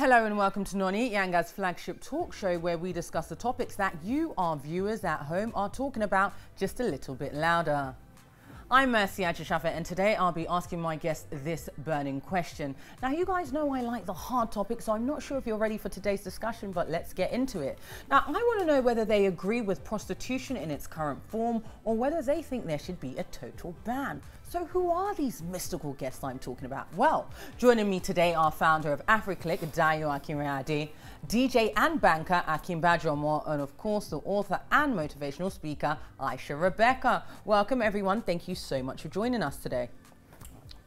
Hello and welcome to NONI, Yanga's flagship talk show where we discuss the topics that you, our viewers at home, are talking about just a little bit louder. I'm Mercy Ajisafe and today I'll be asking my guests this burning question. Now you guys know I like the hard topics, so I'm not sure if you're ready for today's discussion, but let's get into it. Now I want to know whether they agree with prostitution in its current form or whether they think there should be a total ban. So who are these mystical guests I'm talking about? Well, joining me today are founder of AfriClick, Dayo Akinrade, DJ and banker Akin Bajomo, and of course the author and motivational speaker Aisha Rebecca. Welcome everyone, thank you so much for joining us today.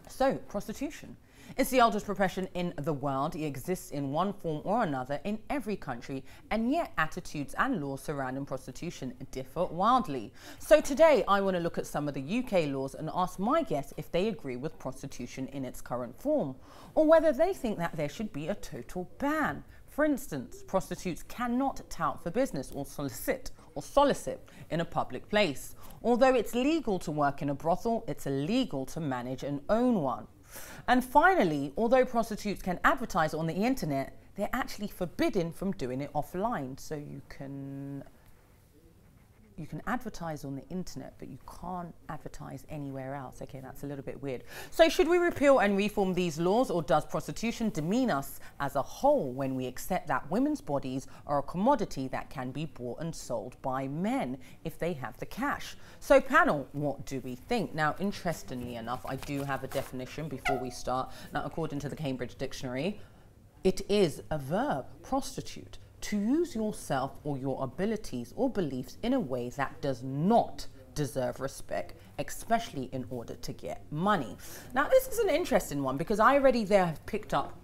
So, prostitution. It's the oldest profession in the world. It exists in one form or another in every country, and yet attitudes and laws surrounding prostitution differ wildly. So today I want to look at some of the UK laws and ask my guests if they agree with prostitution in its current form, or whether they think that there should be a total ban. For instance, prostitutes cannot tout for business or solicit in a public place. Although it's legal to work in a brothel, it's illegal to manage and own one. And finally, although prostitutes can advertise on the internet, they're actually forbidden from doing it offline. So you can advertise on the internet, but you can't advertise anywhere else. Okay, that's a little bit weird. So should we repeal and reform these laws, or does prostitution demean us as a whole when we accept that women's bodies are a commodity that can be bought and sold by men if they have the cash? So panel, what do we think? Now, interestingly enough, I do have a definition before we start. Now, according to the Cambridge Dictionary, it is a verb, prostitute, to use yourself or your abilities or beliefs in a way that does not deserve respect, especially in order to get money. Now, this is an interesting one because I already there have picked up.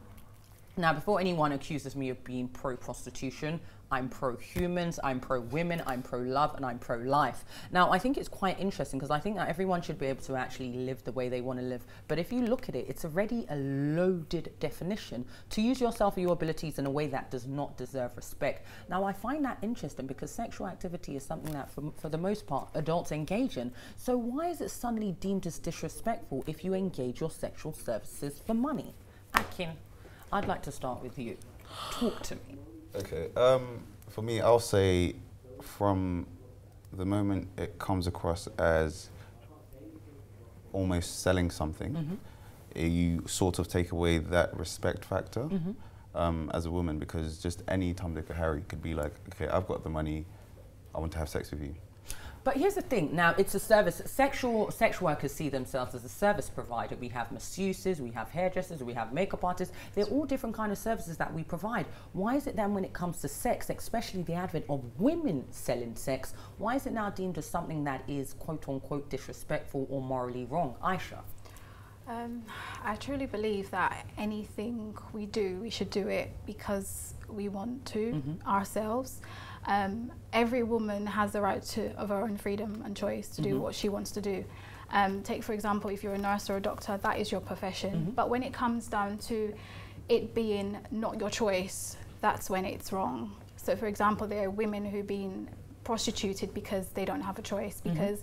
Now, before anyone accuses me of being pro-prostitution, I'm pro-humans, I'm pro-women, I'm pro-love, and I'm pro-life. Now, I think it's quite interesting because I think that everyone should be able to actually live the way they want to live. But if you look at it, it's already a loaded definition to use yourself or your abilities in a way that does not deserve respect. Now, I find that interesting because sexual activity is something that, for the most part, adults engage in. So why is it suddenly deemed as disrespectful if you engage your sexual services for money? Akin, I'd like to start with you. Talk to me. Okay, for me, I'll say from the moment it comes across as almost selling something, you sort of take away that respect factor as a woman, because just any Tom, Dick, or Harry could be like, okay, I've got the money, I want to have sex with you. But here's the thing, now it's a service. Sex workers see themselves as a service provider. We have masseuses, we have hairdressers, we have makeup artists. They're all different kind of services that we provide. Why is it then when it comes to sex, especially the advent of women selling sex, why is it now deemed as something that is quote unquote disrespectful or morally wrong? Aisha? I truly believe that anything we do, we should do it because we want to ourselves. Every woman has the right of her own freedom and choice to do what she wants to do. Take, for example, if you're a nurse or a doctor, that is your profession. But when it comes down to it being not your choice, that's when it's wrong. So, for example, there are women who've been prostituted because they don't have a choice, because,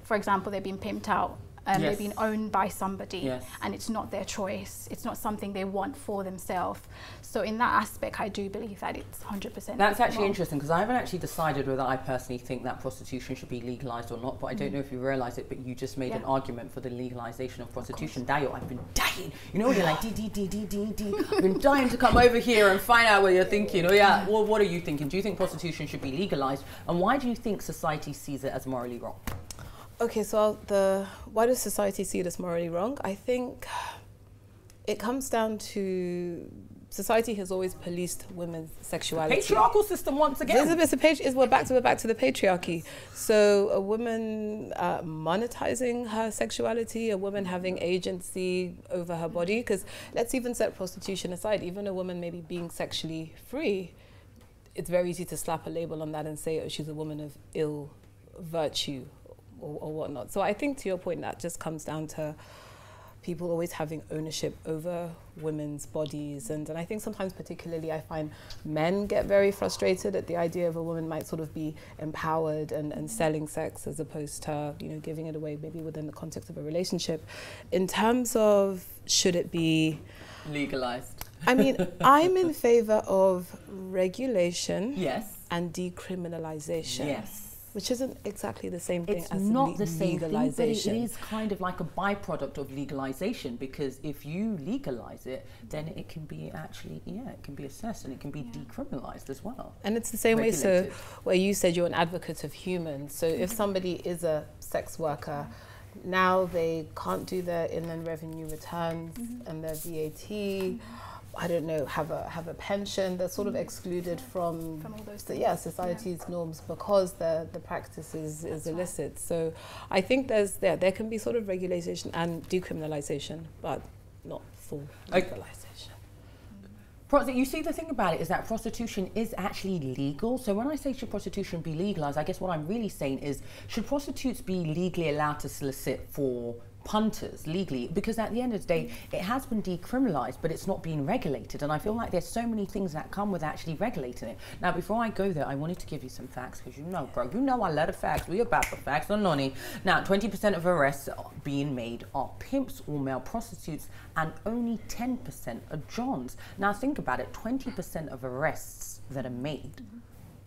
for example, they've been pimped out. They've been owned by somebody, and it's not their choice. It's not something they want for themselves. So in that aspect, I do believe that it's 100%. That's actually interesting because I haven't actually decided whether I personally think that prostitution should be legalized or not, but I don't know if you realize it, but you just made an argument for the legalization of prostitution. Dayo, I've been dying. You know, you're like, I've been dying to come over here and find out what you're thinking. Oh yeah, well, what are you thinking? Do you think prostitution should be legalized? And why do you think society sees it as morally wrong? Okay, so why does society see it as morally wrong? I think it comes down to society has always policed women's sexuality. Patriarchal system once again. We're back to the patriarchy. So a woman monetizing her sexuality, a woman having agency over her body, because let's even set prostitution aside, even a woman maybe being sexually free, it's very easy to slap a label on that and say, oh, she's a woman of ill virtue or whatnot. So I think to your point, that just comes down to people always having ownership over women's bodies. And I think sometimes particularly I find men get very frustrated at the idea of a woman might sort of be empowered and selling sex as opposed to, you know, giving it away maybe within the context of a relationship. In terms of should it be legalized? I mean, I'm in favor of regulation Yes. and decriminalization. Yes. Which isn't exactly the same thing It's as not the same thing, but it legalization. is kind of like a byproduct of legalization, because if you legalize it, then it can be actually, it can be assessed and it can be decriminalized as well. And it's the same way, so Regulated. where you said you're an advocate of humans. So if somebody is a sex worker, now they can't do their inland revenue returns and their VAT. I don't know, have a pension. They're sort of excluded from all those society's norms because the practice is illicit. So I think there can be sort of regulation and decriminalization, but not full legalization. You see, the thing about it is that prostitution is actually legal. So when I say should prostitution be legalized, I guess what I'm really saying is, should prostitutes be legally allowed to solicit for punters legally? Because at the end of the day, it has been decriminalized, but it's not being regulated. And I feel like there's so many things that come with actually regulating it. Now, before I go there, I wanted to give you some facts, because you know, bro, you know I love the facts. We're about the facts on NONI. Now, 20% of arrests being made are pimps or male prostitutes, and only 10% are johns. Now, think about it, 20% of arrests that are made,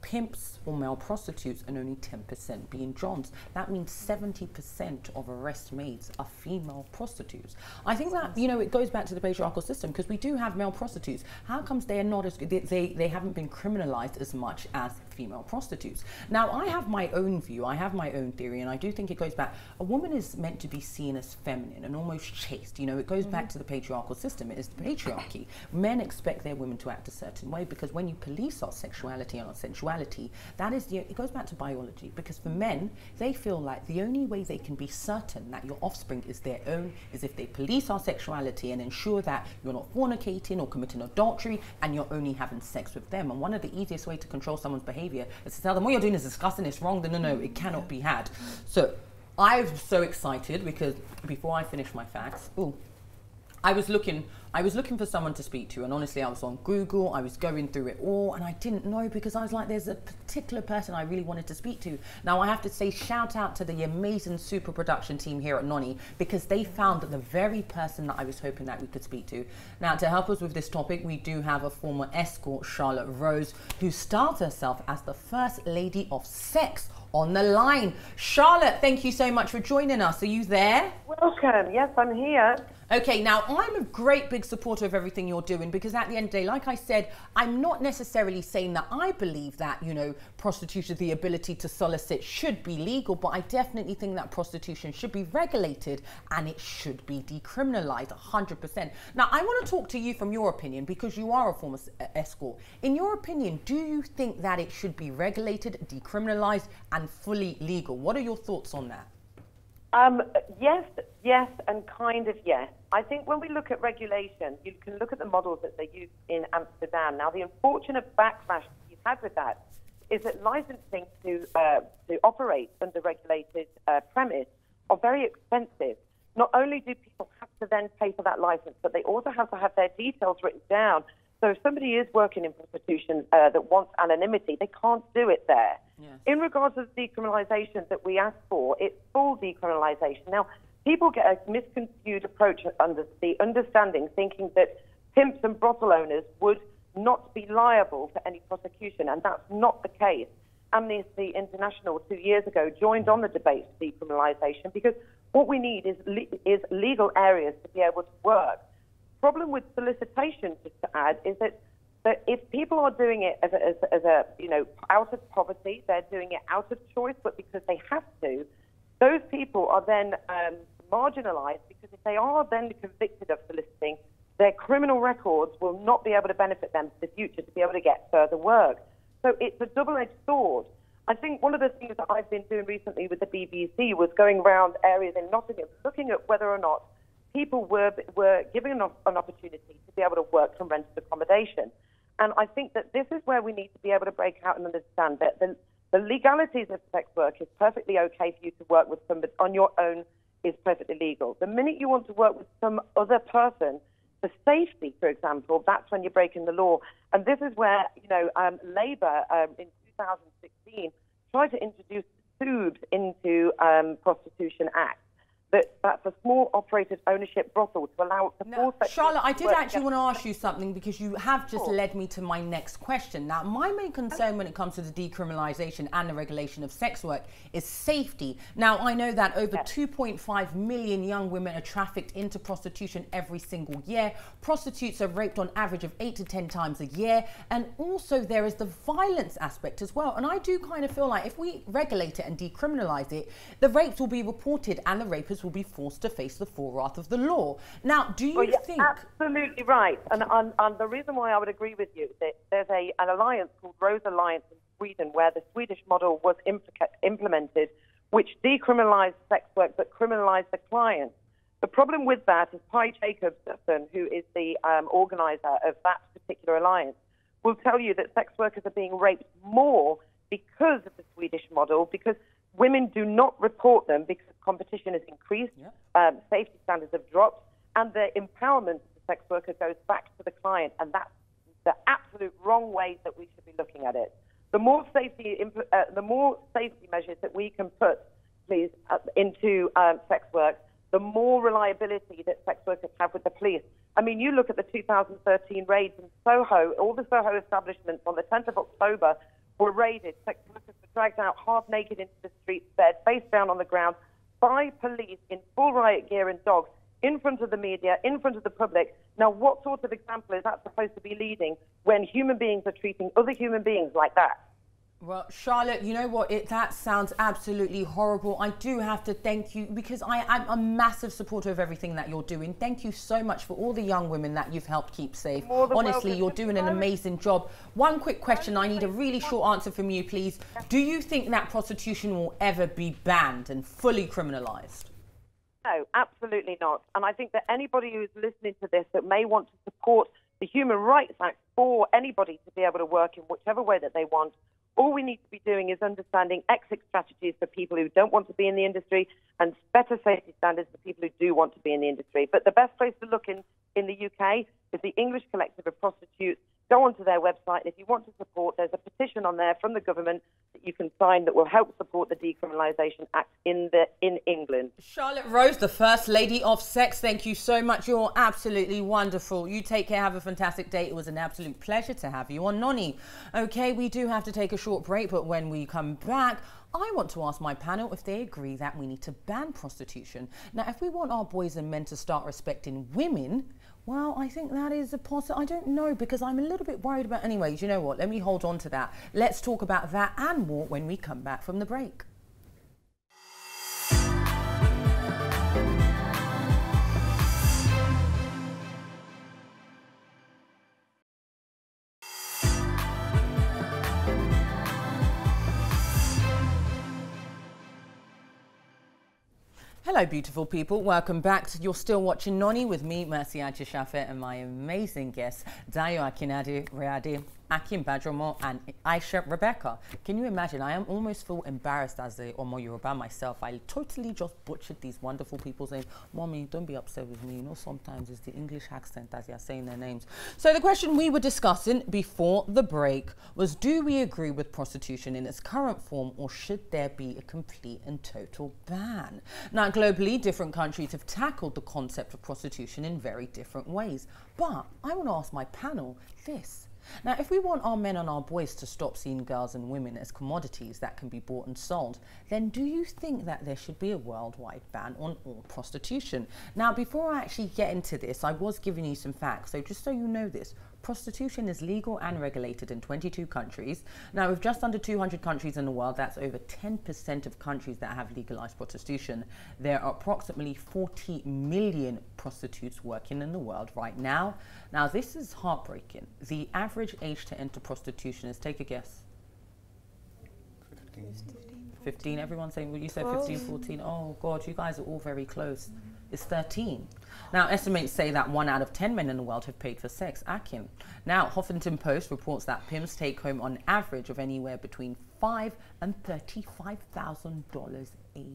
pimps or male prostitutes, and only 10% being johns. That means 70% of arrest made are female prostitutes. I think that, you know, it goes back to the patriarchal system, because we do have male prostitutes. How comes they are not as good? They haven't been criminalized as much as female prostitutes. Now, I have my own view, I have my own theory, and I do think it goes back. A woman is meant to be seen as feminine and almost chaste. You know, it goes back to the patriarchal system. It is the patriarchy. Men expect their women to act a certain way, because when you police our sexuality and our sensuality, that is it goes back to biology. Because for men, they feel like the only way they can be certain that your offspring is their own is if they police our sexuality and ensure that you're not fornicating or committing adultery and you're only having sex with them. And one of the easiest ways to control someone's behavior is to tell them what you're doing is disgusting, it's wrong, no, it cannot be had. So I'm so excited, because before I finish my facts, I was looking for someone to speak to, and honestly, I was on Google, I was going through it all, and I didn't know, because I was like, there's a particular person I really wanted to speak to. Now, I have to say, shout out to the amazing super production team here at NONI, because they found the very person that I was hoping that we could speak to. Now, to help us with this topic, we do have a former escort, Charlotte Rose, who styled herself as the first lady of sex on the line. Charlotte, thank you so much for joining us. Are you there? Welcome. Yes, I'm here. Okay, now I'm a great big supporter of everything you're doing, because at the end of the day, like I said, I'm not necessarily saying that I believe that, you know, prostitution, the ability to solicit, should be legal, but I definitely think that prostitution should be regulated and it should be decriminalized 100%. Now, I want to talk to you from your opinion, because you are a former escort. In your opinion, do you think that it should be regulated, decriminalized, and fully legal? What are your thoughts on that? Yes, and kind of yes. I think when we look at regulation, you can look at the models that they use in Amsterdam. Now, the unfortunate backlash you've had with that is that licensing to operate under regulated premise are very expensive. Not only do people have to then pay for that license, but they also have to have their details written down. So if somebody is working in prostitution that wants anonymity, they can't do it there. Yes. In regards to the decriminalisation that we asked for, it's full decriminalisation. Now, people get a misconstrued approach under the understanding, thinking that pimps and brothel owners would not be liable for any prosecution, and that's not the case. Amnesty International 2 years ago joined on the debate for decriminalisation, because what we need is legal areas to be able to work. Problem with solicitation, just to add, is that if people are doing it as a you know, out of poverty, they're doing it out of choice, but because they have to, those people are then marginalized, because if they are then convicted of soliciting, their criminal records will not be able to benefit them for the future to be able to get further work. So it's a double-edged sword. I think one of the things that I've been doing recently with the BBC was going around areas in Nottingham, looking at whether or not people were given an opportunity to be able to work from rented accommodation. And I think that this is where we need to be able to break out and understand that the legalities of sex work is perfectly okay for you to work with somebody on your own, is perfectly legal. The minute you want to work with some other person for safety, for example, that's when you're breaking the law. And this is where, you know, Labour in 2016 tried to introduce tubes into Prostitution Act that's a small operated ownership brothel to allow the now, Charlotte, I did actually want to ask you something because you have just led me to my next question. Now, my main concern when it comes to the decriminalisation and the regulation of sex work is safety. Now, I know that over 2.5 million young women are trafficked into prostitution every single year. Prostitutes are raped on average of 8 to 10 times a year. And also there is the violence aspect as well. And I do kind of feel like if we regulate it and decriminalise it, the rapes will be reported and the rapists will be forced to face the full wrath of the law. Now, do you think... Absolutely right. And the reason why I would agree with you is that there's an alliance called Rose Alliance in Sweden where the Swedish model was implemented, which decriminalised sex work but criminalised the client. The problem with that is Pi Jacobson, who is the organiser of that particular alliance, will tell you that sex workers are being raped more because of the Swedish model, because women do not report them because competition has increased, safety standards have dropped, and the empowerment of the sex worker goes back to the client, and that's the absolute wrong way that we should be looking at it. The more safety measures that we can put, please, into sex work, the more reliability that sex workers have with the police. I mean, you look at the 2013 raids in Soho, all the Soho establishments on the 10th of October were raided. Sex workers were dragged out half naked into the streets, bed, face down on the ground, by police in full riot gear and dogs, in front of the media, in front of the public. Now, what sort of example is that supposed to be leading when human beings are treating other human beings like that? Well, Charlotte, you know what? That sounds absolutely horrible. I do have to thank you because I'm a massive supporter of everything that you're doing. Thank you so much for all the young women that you've helped keep safe. Honestly, you're doing an amazing job. One quick question. I need a really short answer from you, please. Do you think that prostitution will ever be banned and fully criminalised? No, absolutely not. And I think that anybody who's listening to this that may want to support the Human Rights Act for anybody to be able to work in whichever way that they want, all we need to be doing is understanding exit strategies for people who don't want to be in the industry and better safety standards for people who do want to be in the industry. But the best place to look in the UK is the English Collective of Prostitutes. Go onto their website, and if you want to support, there's a petition on there from the government that you can sign that will help support the Decriminalisation Act in England. Charlotte Rose, the First Lady of Sex, thank you so much. You're absolutely wonderful. You take care. Have a fantastic day. It was an absolute pleasure to have you on NONI. Okay, we do have to take a short break, but when we come back, I want to ask my panel if they agree that we need to ban prostitution. Now, if we want our boys and men to start respecting women, well, I think that is a possibility. I don't know, because I'm a little bit worried about... Anyways, you know what? Let me hold on to that. Let's talk about that and more when we come back from the break. Hello, beautiful people. Welcome back. You're still watching NONI with me, Mercy Ajisafe, and my amazing guests, Dayo Akinade Reade, Akin Badromo, and Aisha Rebecca. Can you imagine? I am almost feel embarrassed as a Omo Yoruba myself. I totally just butchered these wonderful people's names. Mommy, don't be upset with me. You know, sometimes it's the English accent as you're saying their names. So the question we were discussing before the break was, do we agree with prostitution in its current form, or should there be a complete and total ban? Now, globally, different countries have tackled the concept of prostitution in very different ways. But I want to ask my panel this. Now, if we want our men and our boys to stop seeing girls and women as commodities that can be bought and sold, then do you think that there should be a worldwide ban on all prostitution? Now, before I actually get into this, I was giving you some facts. So just so you know this, prostitution is legal and regulated in 22 countries. Now, with just under 200 countries in the world, that's over 10% of countries that have legalized prostitution. There are approximately 40 million prostitutes working in the world right now. Now, this is heartbreaking. The average age to enter prostitution is, take a guess. 15. Everyone's saying, well, you said 15, 14. Oh, God, you guys are all very close. It's 13. Now, estimates say that 1 out of 10 men in the world have paid for sex. Akin. Now, Huffington Post reports that pimps take home on average of anywhere between $5,000 and $35,000 a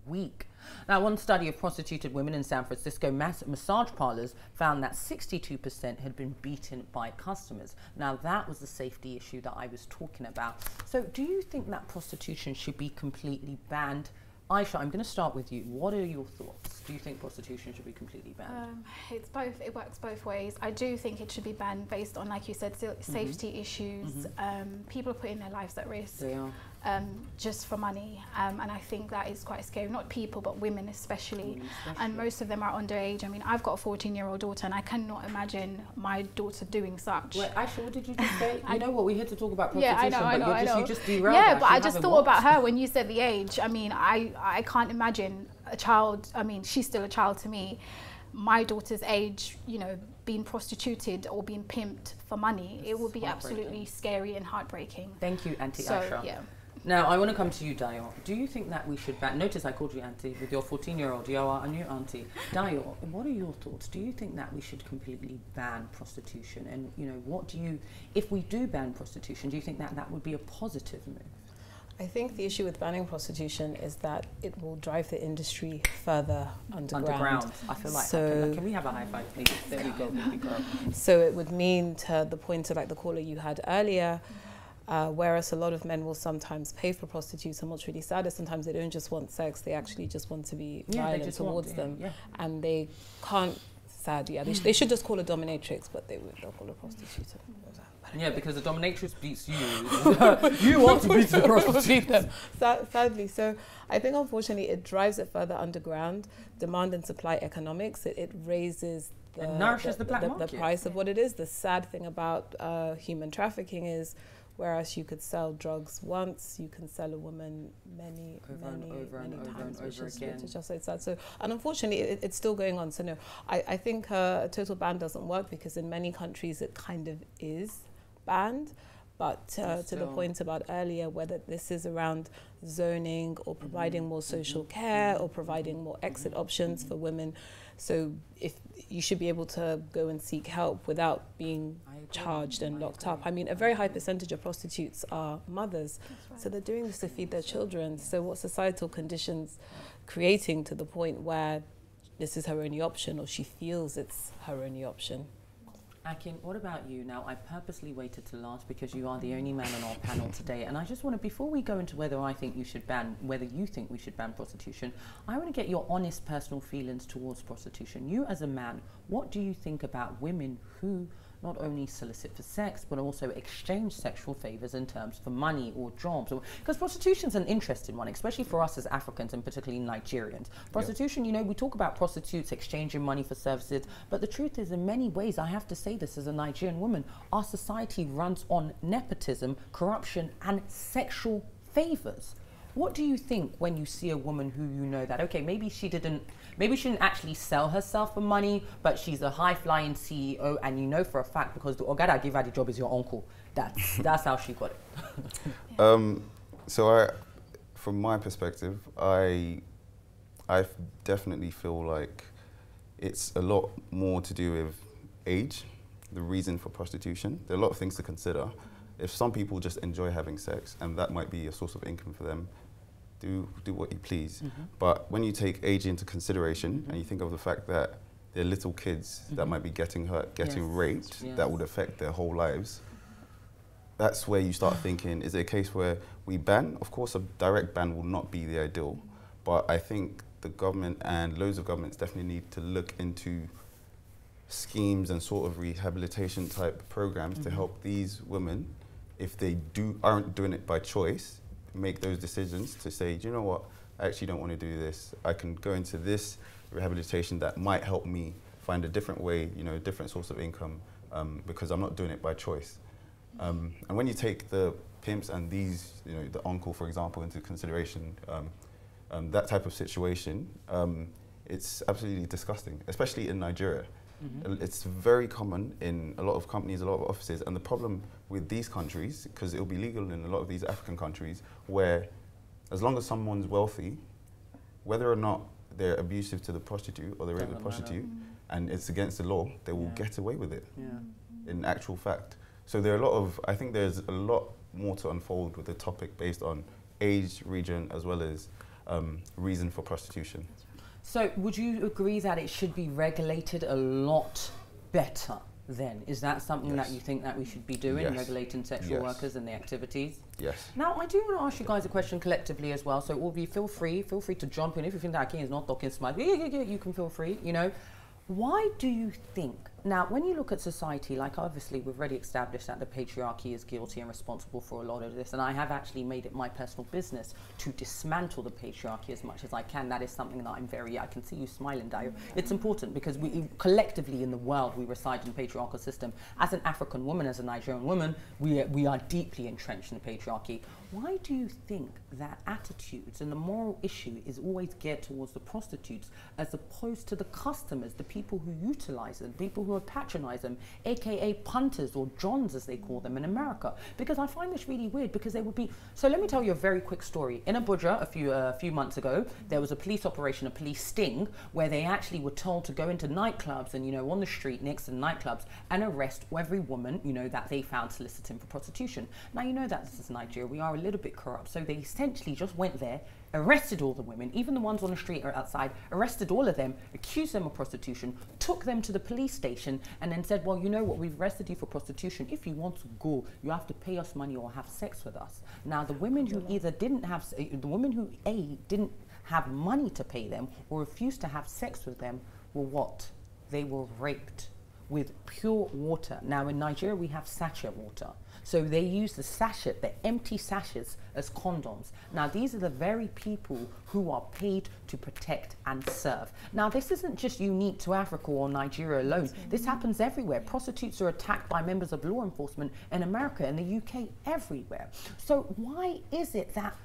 week. Now, one study of prostituted women in San Francisco massage parlors found that 62% had been beaten by customers. Now, that was the safety issue that I was talking about. So, do you think that prostitution should be completely banned? Aisha, I'm going to start with you. What are your thoughts? Do you think prostitution should be completely banned? It's both. It works both ways. I do think it should be banned based on, like you said, safety issues. People are putting their lives at risk. They are. Just for money, and I think that is quite scary. Not people, but women especially. And most of them are underage. I mean, I've got a 14-year-old daughter, and I cannot imagine my daughter doing such. Wait, Aisha, what did you just say? You know what? We're here to talk about prostitution, yeah, I know. You just derailed. Yeah, but I just thought about her when you said the age. I mean, I can't imagine a child. I mean, she's still a child to me. My daughter's age, you know, being prostituted or being pimped for money, it would be absolutely scary and heartbreaking. Thank you, Auntie Aisha. Yeah. Now, I want to come to you, Dayo. Do you think that we should ban... Notice I called you auntie with your 14-year-old. You are a new auntie. Dayo, what are your thoughts? Do you think that we should completely ban prostitution? And, you know, what do you... If we do ban prostitution, do you think that that would be a positive move? I think the issue with banning prostitution is that it will drive the industry further underground. I feel like... So, can we have a high five, please? There we go, baby girl. So it would mean, to the point of like the caller you had earlier, whereas a lot of men will sometimes pay for prostitutes, and what's really sad is sometimes they don't just want sex, they actually just want to be violent towards them. And they can't, sadly, they should just call a dominatrix, but they'll call a prostitute. Yeah, because the dominatrix beats you. You want to beat the prostitute. Sadly. So I think, unfortunately, it drives it further underground. Demand and supply economics, it raises it nourishes the black market. The price of what it is. The sad thing about human trafficking is, whereas you could sell drugs once, you can sell a woman many times, which is just so sad. So, and unfortunately, it's still going on. So no, I think a total ban doesn't work, because in many countries it kind of is banned. But to the point about earlier, whether this is around zoning or providing more social care or providing more exit options for women, so if you should be able to go and seek help without being charged and locked up. I mean, a very high percentage of prostitutes are mothers, so they're doing this to feed their children. So what societal conditions creating to the point where this is her only option, or she feels it's her only option? Akin, what about you? Now, I purposely waited to last because you are the only man on our panel today, and I just want to, before we go into whether whether you think we should ban prostitution, I want to get your honest personal feelings towards prostitution. You as a man, what do you think about women who not only solicit for sex, but also exchange sexual favors in terms for money or jobs? Because prostitution is an interesting one, especially for us as Africans and particularly Nigerians. Prostitution, you know, we talk about prostitutes exchanging money for services, but the truth is, in many ways, I have to say this as a Nigerian woman, our society runs on nepotism, corruption, and sexual favors. What do you think when you see a woman who you know that, okay, maybe she didn't actually sell herself for money, but she's a high-flying CEO, and you know for a fact, because the Ogada gave her the job is your uncle. That's how she got it. So from my perspective, I definitely feel like it's a lot more to do with age, the reason for prostitution. There are a lot of things to consider. If some people just enjoy having sex, and that might be a source of income for them, do what you please. But when you take age into consideration, and you think of the fact that there are little kids that might be getting hurt, getting raped, that would affect their whole lives, that's where you start thinking, is it a case where we ban? Of course, a direct ban will not be the ideal, but I think the government and loads of governments definitely need to look into schemes and sort of rehabilitation type programs to help these women, if they aren't doing it by choice, make those decisions to say, do you know what, I actually don't want to do this. I can go into this rehabilitation that might help me find a different way, you know, a different source of income, because I'm not doing it by choice. And when you take the pimps and these, you know, the uncle, for example, into consideration, that type of situation, it's absolutely disgusting, especially in Nigeria. It's very common in a lot of companies, a lot of offices, and the problem with these countries, because it will be legal in a lot of these African countries, where as long as someone's wealthy, whether or not they're abusive to the prostitute or they rape the prostitute, and it's against the law, they will get away with it, in actual fact. So there are I think there's a lot more to unfold with the topic based on age, region, as well as reason for prostitution. So would you agree that it should be regulated a lot better then? Is that something that you think that we should be doing, regulating sexual workers and the activities? Yes. Now, I do want to ask you guys a question collectively as well. So all of you, feel free to jump in. If you think that King is not talking smart, you can feel free, you know. Why do you think, now when you look at society, like obviously we've already established that the patriarchy is guilty and responsible for a lot of this, and I have actually made it my personal business to dismantle the patriarchy as much as I can. That is something that I can see you smiling, Dio. It's important because we collectively in the world, we reside in the patriarchal system. As an African woman, as a Nigerian woman, we are deeply entrenched in the patriarchy. Why do you think that attitudes and the moral issue is always geared towards the prostitutes as opposed to the customers, the people who utilize them, people who patronize them, aka punters or johns as they call them in America? Because I find this really weird, because they would be, so let me tell you a very quick story. In Abuja a few months ago, there was a police operation, a police sting, where they actually were told to go into nightclubs and, you know, on the street next to the nightclubs and arrest every woman, you know, that they found soliciting for prostitution. Now, you know that this is Nigeria, we are a little bit corrupt, so they essentially just went there, arrested all the women, even the ones on the street or outside, arrested all of them, accused them of prostitution, took them to the police station, and then said, well, you know what, we've arrested you for prostitution. If you want to go, you have to pay us money or have sex with us. Now, the women who either didn't have, the women who didn't have money to pay them or refused to have sex with them were what? They were raped with pure water. Now, in Nigeria, we have sachet water. So they use the sachet, the empty sachets, as condoms. Now, these are the very people who are paid to protect and serve. Now, this isn't just unique to Africa or Nigeria alone. This happens everywhere. Prostitutes are attacked by members of law enforcement in America, in the UK, everywhere. So why is it that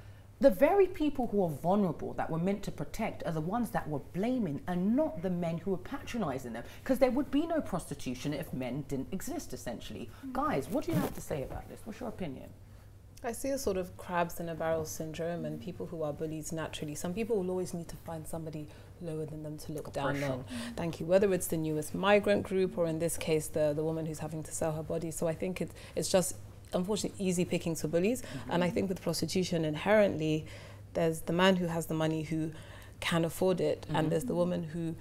the very people who are vulnerable, that we're meant to protect, are the ones that we're blaming and not the men who are patronizing them? Because there would be no prostitution if men didn't exist, essentially. Guys, what do you have to say about this? What's your opinion? I see a sort of crabs in a barrel syndrome, and people who are bullies naturally. Some people will always need to find somebody lower than them to look down on. Thank you. Whether it's the newest migrant group or in this case, the woman who's having to sell her body. So I think it's just, unfortunately, easy pickings for bullies. And I think with prostitution inherently, there's the man who has the money who can afford it, and there's the woman who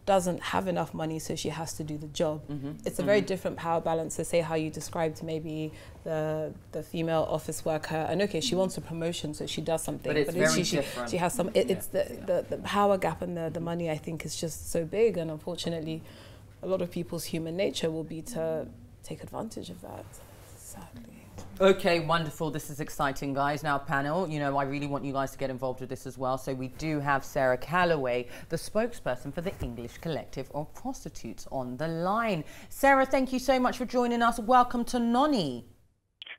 doesn't have enough money, so she has to do the job. It's a very different power balance to say how you described maybe the female office worker, and okay, she wants a promotion, so she does something, but it's very different. She has some, it's the power gap and the money, I think, is just so big, and unfortunately a lot of people's human nature will be to take advantage of that, sadly. Okay, wonderful. This is exciting, guys. Now, panel, you know, I really want you guys to get involved with this as well. So we do have Sarah Calloway, the spokesperson for the English Collective of Prostitutes, on the line. Sarah, thank you so much for joining us. Welcome to NONI.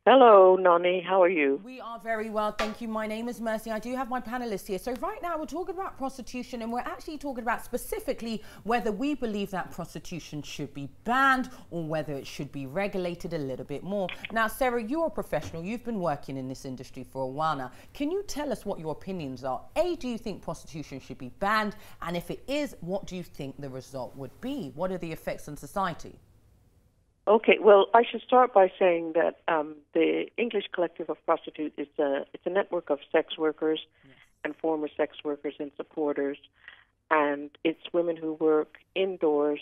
Hello, Noni. How are you? We are very well, thank you. My name is Mercy. I do have my panelists here. So right now we're talking about prostitution, and we're actually talking about specifically whether we believe that prostitution should be banned or whether it should be regulated a little bit more. Now, Sarah, you're a professional. You've been working in this industry for a while now. Can you tell us what your opinions are? A, do you think prostitution should be banned? And if it is, what do you think the result would be? What are the effects on society? Okay, well, I should start by saying that the English Collective of Prostitutes is it's a network of sex workers and former sex workers and supporters, and it's women who work indoors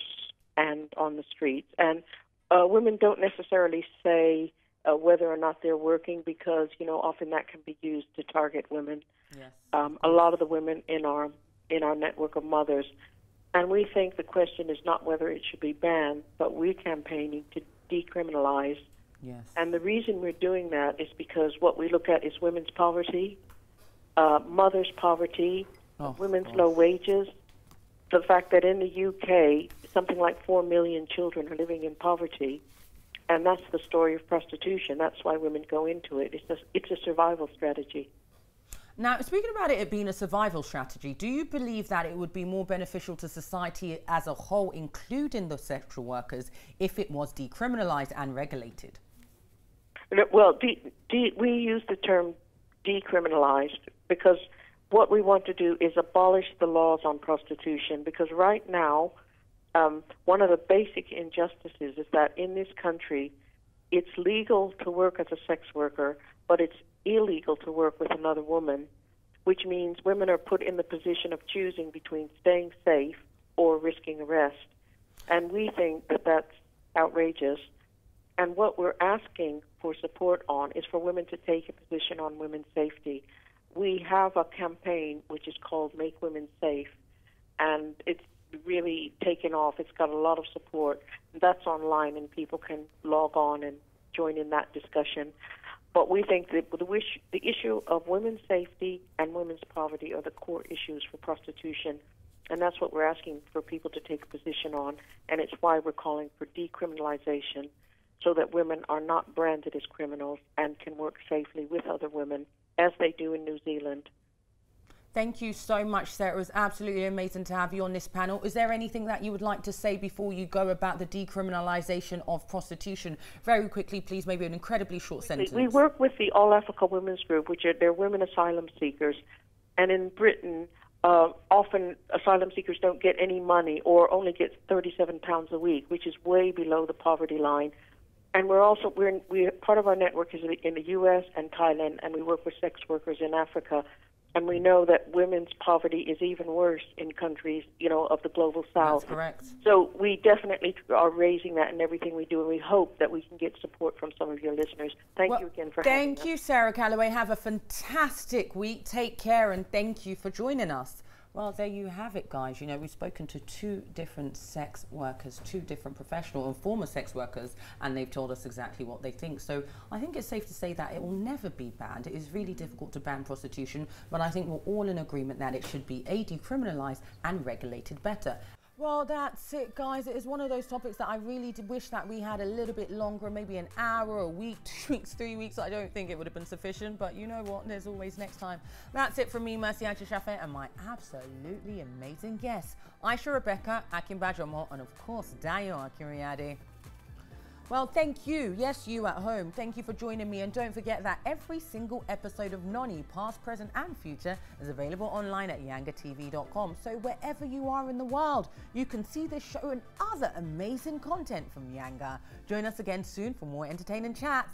and on the streets. And women don't necessarily say whether or not they're working, because, you know, often that can be used to target women. Yes. A lot of the women in our network of mothers. And we think the question is not whether it should be banned, but we're campaigning to decriminalize. Yes. And the reason we're doing that is because what we look at is women's poverty, mothers' poverty, women's low wages, the fact that in the UK, something like 4 million children are living in poverty, and that's the story of prostitution. That's why women go into it. It's a survival strategy. Now, speaking about it being a survival strategy, do you believe that it would be more beneficial to society as a whole, including the sexual workers, if it was decriminalized and regulated? Well, we use the term decriminalized because what we want to do is abolish the laws on prostitution, because right now, one of the basic injustices is that in this country, it's legal to work as a sex worker, but it's illegal to work with another woman, which means women are put in the position of choosing between staying safe or risking arrest. And we think that that's outrageous. And what we're asking for support on is for women to take a position on women's safety. We have a campaign which is called Make Women Safe, and it's really taken off. It's got a lot of support. That's online, and people can log on and join in that discussion. But we think that the issue of women's safety and women's poverty are the core issues for prostitution, and that's what we're asking for people to take a position on, and it's why we're calling for decriminalization, so that women are not branded as criminals and can work safely with other women, as they do in New Zealand. Thank you so much, Sarah. It was absolutely amazing to have you on this panel. Is there anything that you would like to say before you go about the decriminalisation of prostitution? Very quickly, please, maybe an incredibly short sentence. We work with the All Africa Women's Group, which they're women asylum seekers. And in Britain, often asylum seekers don't get any money or only get £37 a week, which is way below the poverty line. And we're part of our network is in the U.S. and Thailand, and we work with sex workers in Africa. And we know that women's poverty is even worse in countries, of the global south. That's correct. So we definitely are raising that in everything we do, and we hope that we can get support from some of your listeners. Thank you again for having us. Thank you, Sarah Calloway. Have a fantastic week. Take care, and thank you for joining us. Well, there you have it, guys. We've spoken to 2 different sex workers, 2 different professional and former sex workers, and they've told us exactly what they think. So I think it's safe to say that it will never be banned. It is really difficult to ban prostitution, but I think we're all in agreement that it should be decriminalised and regulated better. Well, that's it, guys. It is one of those topics that I really did wish that we had a little bit longer, maybe an hour, a week, 2 weeks, 3 weeks. I don't think it would have been sufficient, but you know what? There's always next time. That's it from me, Mercy Ajisafe, and my absolutely amazing guests, Aisha Rebecca Akinbajomo, and of course, Dayo Akiriade. Well, thank you. Yes, you at home. Thank you for joining me. And don't forget that every single episode of NONI, past, present and future, is available online at yangatv.com. So wherever you are in the world, you can see this show and other amazing content from Yanga. Join us again soon for more entertaining chats.